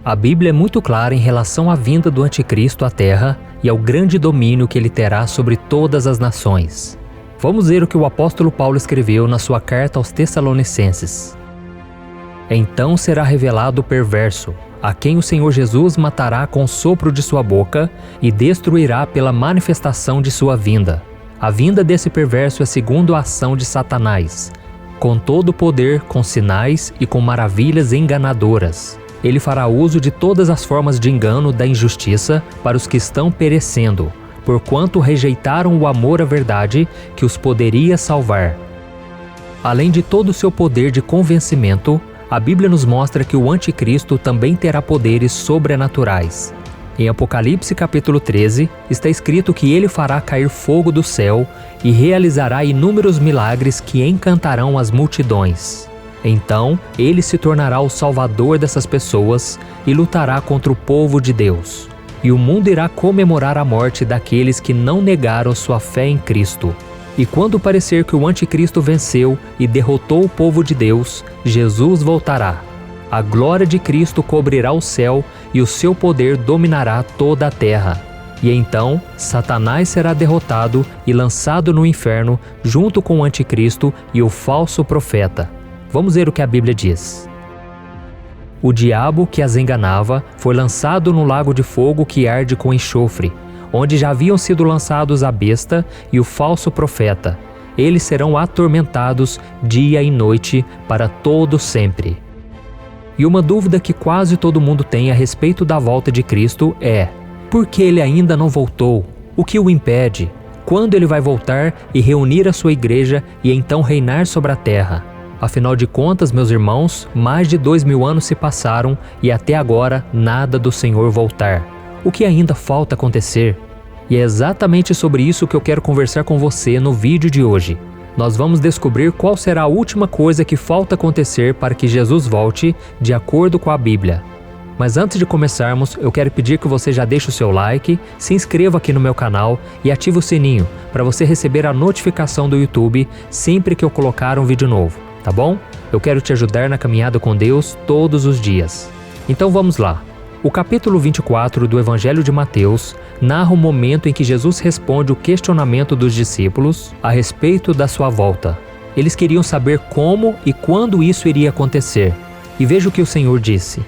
A Bíblia é muito clara em relação à vinda do Anticristo à Terra e ao grande domínio que ele terá sobre todas as nações. Vamos ver o que o apóstolo Paulo escreveu na sua carta aos Tessalonicenses. Então será revelado o perverso, a quem o Senhor Jesus matará com o sopro de sua boca e destruirá pela manifestação de sua vinda. A vinda desse perverso é segundo a ação de Satanás, com todo o poder, com sinais e com maravilhas enganadoras. Ele fará uso de todas as formas de engano da injustiça para os que estão perecendo, porquanto rejeitaram o amor à verdade que os poderia salvar. Além de todo o seu poder de convencimento, a Bíblia nos mostra que o Anticristo também terá poderes sobrenaturais. Em Apocalipse capítulo 13, está escrito que ele fará cair fogo do céu e realizará inúmeros milagres que encantarão as multidões. Então, ele se tornará o salvador dessas pessoas e lutará contra o povo de Deus. E o mundo irá comemorar a morte daqueles que não negaram sua fé em Cristo. E quando parecer que o Anticristo venceu e derrotou o povo de Deus, Jesus voltará. A glória de Cristo cobrirá o céu e o seu poder dominará toda a terra. E então, Satanás será derrotado e lançado no inferno junto com o Anticristo e o falso profeta. Vamos ver o que a Bíblia diz. O diabo que as enganava foi lançado no lago de fogo que arde com enxofre, onde já haviam sido lançados a besta e o falso profeta. Eles serão atormentados dia e noite para todo sempre. E uma dúvida que quase todo mundo tem a respeito da volta de Cristo é: por que ele ainda não voltou? O que o impede? Quando ele vai voltar e reunir a sua igreja e então reinar sobre a terra? Afinal de contas, meus irmãos, mais de 2000 anos se passaram e até agora nada do Senhor voltar. O que ainda falta acontecer? E é exatamente sobre isso que eu quero conversar com você no vídeo de hoje. Nós vamos descobrir qual será a última coisa que falta acontecer para que Jesus volte, de acordo com a Bíblia. Mas antes de começarmos, eu quero pedir que você já deixe o seu like, se inscreva aqui no meu canal e ative o sininho para você receber a notificação do YouTube sempre que eu colocar um vídeo novo, tá bom? Eu quero te ajudar na caminhada com Deus todos os dias. Então vamos lá. O capítulo 24 do Evangelho de Mateus narra o momento em que Jesus responde o questionamento dos discípulos a respeito da sua volta. Eles queriam saber como e quando isso iria acontecer. E veja o que o Senhor disse: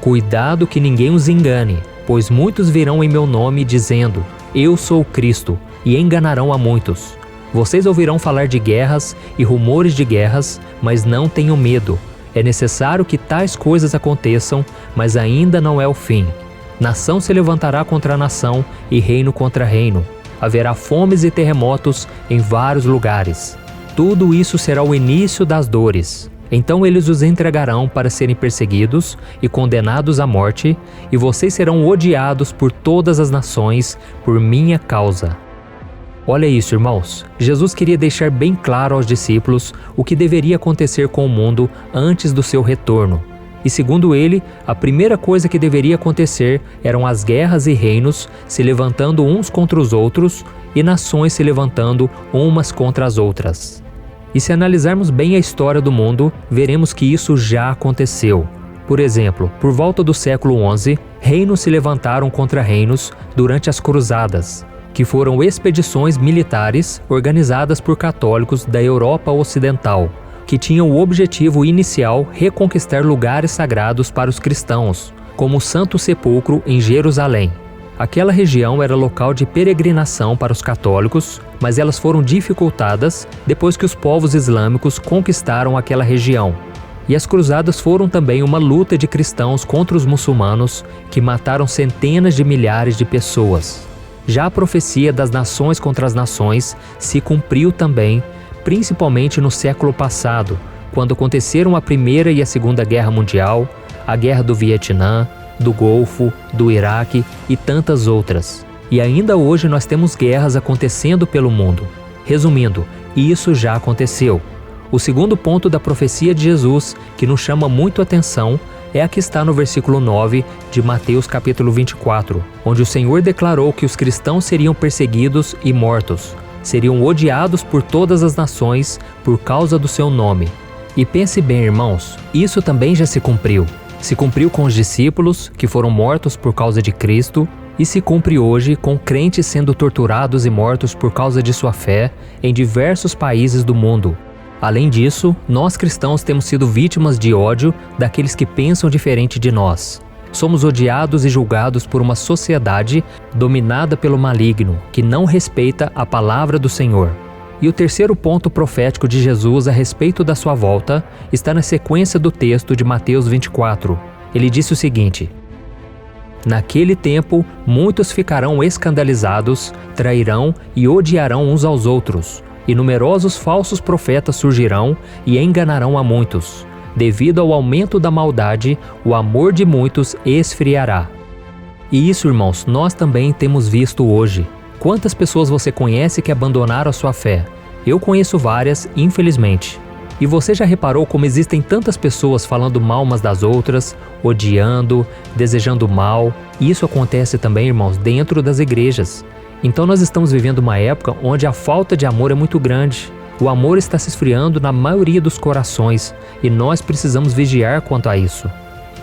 Cuidado que ninguém os engane, pois muitos virão em meu nome dizendo: Eu sou o Cristo, e enganarão a muitos. Vocês ouvirão falar de guerras e rumores de guerras, mas não tenham medo. É necessário que tais coisas aconteçam, mas ainda não é o fim. Nação se levantará contra nação e reino contra reino. Haverá fomes e terremotos em vários lugares. Tudo isso será o início das dores. Então eles os entregarão para serem perseguidos e condenados à morte, e vocês serão odiados por todas as nações por minha causa. Olha isso, irmãos. Jesus queria deixar bem claro aos discípulos o que deveria acontecer com o mundo antes do seu retorno. E segundo ele, a primeira coisa que deveria acontecer eram as guerras e reinos se levantando uns contra os outros e nações se levantando umas contra as outras. E se analisarmos bem a história do mundo, veremos que isso já aconteceu. Por exemplo, por volta do século XI, reinos se levantaram contra reinos durante as Cruzadas, que foram expedições militares organizadas por católicos da Europa Ocidental, que tinham o objetivo inicial reconquistar lugares sagrados para os cristãos, como o Santo Sepulcro em Jerusalém. Aquela região era local de peregrinação para os católicos, mas elas foram dificultadas depois que os povos islâmicos conquistaram aquela região. E as cruzadas foram também uma luta de cristãos contra os muçulmanos, que mataram centenas de milhares de pessoas. Já a profecia das nações contra as nações se cumpriu também, principalmente no século passado, quando aconteceram a Primeira e a Segunda Guerra Mundial, a Guerra do Vietnã, do Golfo, do Iraque e tantas outras. E ainda hoje nós temos guerras acontecendo pelo mundo. Resumindo, isso já aconteceu. O segundo ponto da profecia de Jesus, que nos chama muito a atenção, é a que está no versículo 9 de Mateus capítulo 24, onde o Senhor declarou que os cristãos seriam perseguidos e mortos, seriam odiados por todas as nações por causa do seu nome. E pense bem, irmãos, isso também já se cumpriu. Se cumpriu com os discípulos, que foram mortos por causa de Cristo, e se cumpre hoje com crentes sendo torturados e mortos por causa de sua fé em diversos países do mundo. Além disso, nós cristãos temos sido vítimas de ódio daqueles que pensam diferente de nós. Somos odiados e julgados por uma sociedade dominada pelo maligno, que não respeita a palavra do Senhor. E o terceiro ponto profético de Jesus a respeito da sua volta está na sequência do texto de Mateus 24. Ele disse o seguinte: naquele tempo, muitos ficarão escandalizados, trairão e odiarão uns aos outros, e numerosos falsos profetas surgirão e enganarão a muitos. Devido ao aumento da maldade, o amor de muitos esfriará. E isso, irmãos, nós também temos visto hoje. Quantas pessoas você conhece que abandonaram a sua fé? Eu conheço várias, infelizmente. E você já reparou como existem tantas pessoas falando mal umas das outras, odiando, desejando mal? E isso acontece também, irmãos, dentro das igrejas. Então nós estamos vivendo uma época onde a falta de amor é muito grande. O amor está se esfriando na maioria dos corações e nós precisamos vigiar quanto a isso.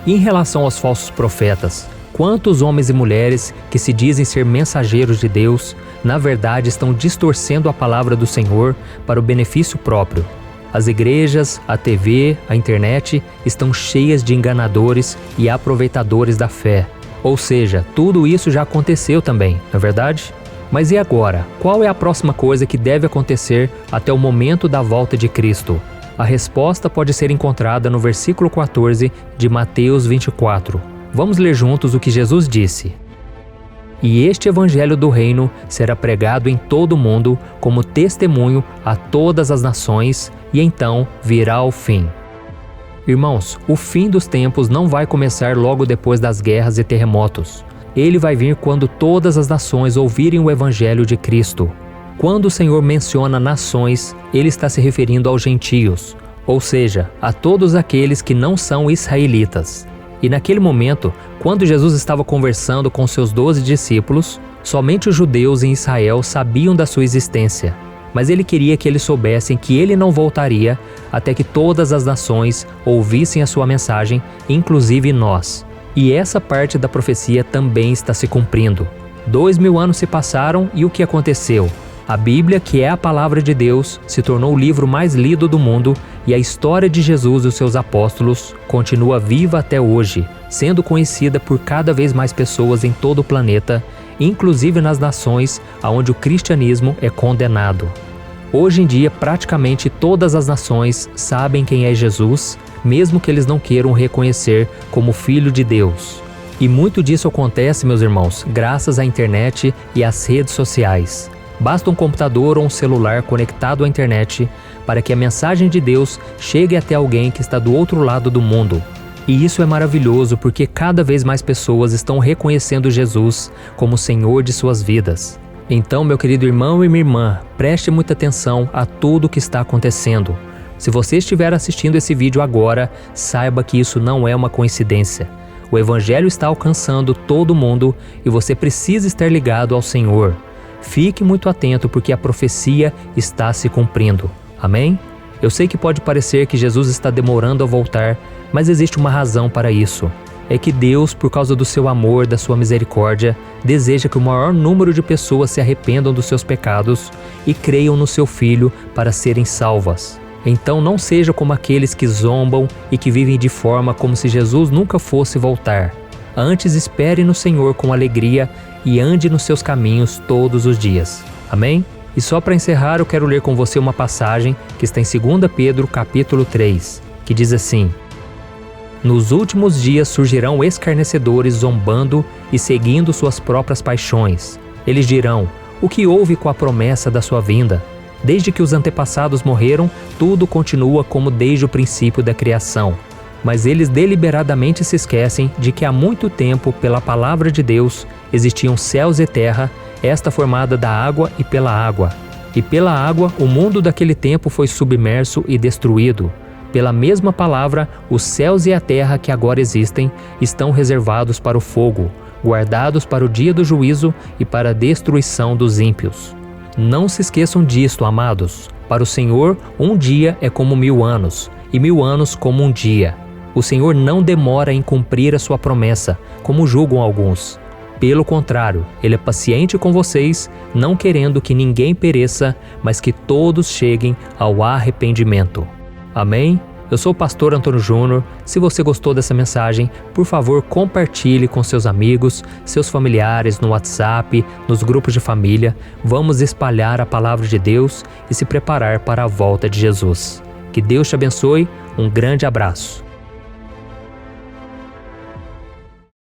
E em relação aos falsos profetas, quantos homens e mulheres que se dizem ser mensageiros de Deus, na verdade estão distorcendo a palavra do Senhor para o benefício próprio? As igrejas, a TV, a internet estão cheias de enganadores e aproveitadores da fé. Ou seja, tudo isso já aconteceu também, não é verdade? Mas e agora? Qual é a próxima coisa que deve acontecer até o momento da volta de Cristo? A resposta pode ser encontrada no versículo 14 de Mateus 24. Vamos ler juntos o que Jesus disse. E este evangelho do reino será pregado em todo o mundo como testemunho a todas as nações, e então virá o fim. Irmãos, o fim dos tempos não vai começar logo depois das guerras e terremotos. Ele vai vir quando todas as nações ouvirem o evangelho de Cristo. Quando o Senhor menciona nações, ele está se referindo aos gentios, ou seja, a todos aqueles que não são israelitas. E naquele momento, quando Jesus estava conversando com seus 12 discípulos, somente os judeus em Israel sabiam da sua existência. Mas ele queria que eles soubessem que ele não voltaria até que todas as nações ouvissem a sua mensagem, inclusive nós. E essa parte da profecia também está se cumprindo. 2000 anos se passaram e o que aconteceu? A Bíblia, que é a palavra de Deus, se tornou o livro mais lido do mundo e a história de Jesus e os seus apóstolos continua viva até hoje, sendo conhecida por cada vez mais pessoas em todo o planeta, inclusive nas nações onde o cristianismo é condenado. Hoje em dia, praticamente todas as nações sabem quem é Jesus, mesmo que eles não queiram reconhecer como Filho de Deus. E muito disso acontece, meus irmãos, graças à internet e às redes sociais. Basta um computador ou um celular conectado à internet para que a mensagem de Deus chegue até alguém que está do outro lado do mundo. E isso é maravilhoso porque cada vez mais pessoas estão reconhecendo Jesus como Senhor de suas vidas. Então, meu querido irmão e minha irmã, preste muita atenção a tudo o que está acontecendo. Se você estiver assistindo esse vídeo agora, saiba que isso não é uma coincidência. O Evangelho está alcançando todo mundo e você precisa estar ligado ao Senhor. Fique muito atento porque a profecia está se cumprindo. Amém? Eu sei que pode parecer que Jesus está demorando a voltar, mas existe uma razão para isso. É que Deus, por causa do seu amor, da sua misericórdia, deseja que o maior número de pessoas se arrependam dos seus pecados e creiam no seu Filho para serem salvas. Então não seja como aqueles que zombam e que vivem de forma como se Jesus nunca fosse voltar. Antes espere no Senhor com alegria e ande nos seus caminhos todos os dias. Amém? E só para encerrar, eu quero ler com você uma passagem que está em 2 Pedro capítulo 3, que diz assim: nos últimos dias surgirão escarnecedores zombando e seguindo suas próprias paixões. Eles dirão: o que houve com a promessa da sua vinda? Desde que os antepassados morreram, tudo continua como desde o princípio da criação. Mas eles deliberadamente se esquecem de que há muito tempo, pela palavra de Deus, existiam céus e terra, esta formada da água e pela água. E pela água, o mundo daquele tempo foi submerso e destruído. Pela mesma palavra, os céus e a terra que agora existem estão reservados para o fogo, guardados para o dia do juízo e para a destruição dos ímpios. Não se esqueçam disto, amados. Para o Senhor, um dia é como 1000 anos, e 1000 anos como um dia. O Senhor não demora em cumprir a sua promessa, como julgam alguns. Pelo contrário, Ele é paciente com vocês, não querendo que ninguém pereça, mas que todos cheguem ao arrependimento. Amém? Eu sou o pastor Antônio Júnior. Se você gostou dessa mensagem, por favor, compartilhe com seus amigos, seus familiares no WhatsApp, nos grupos de família. Vamos espalhar a palavra de Deus e se preparar para a volta de Jesus. Que Deus te abençoe. Um grande abraço.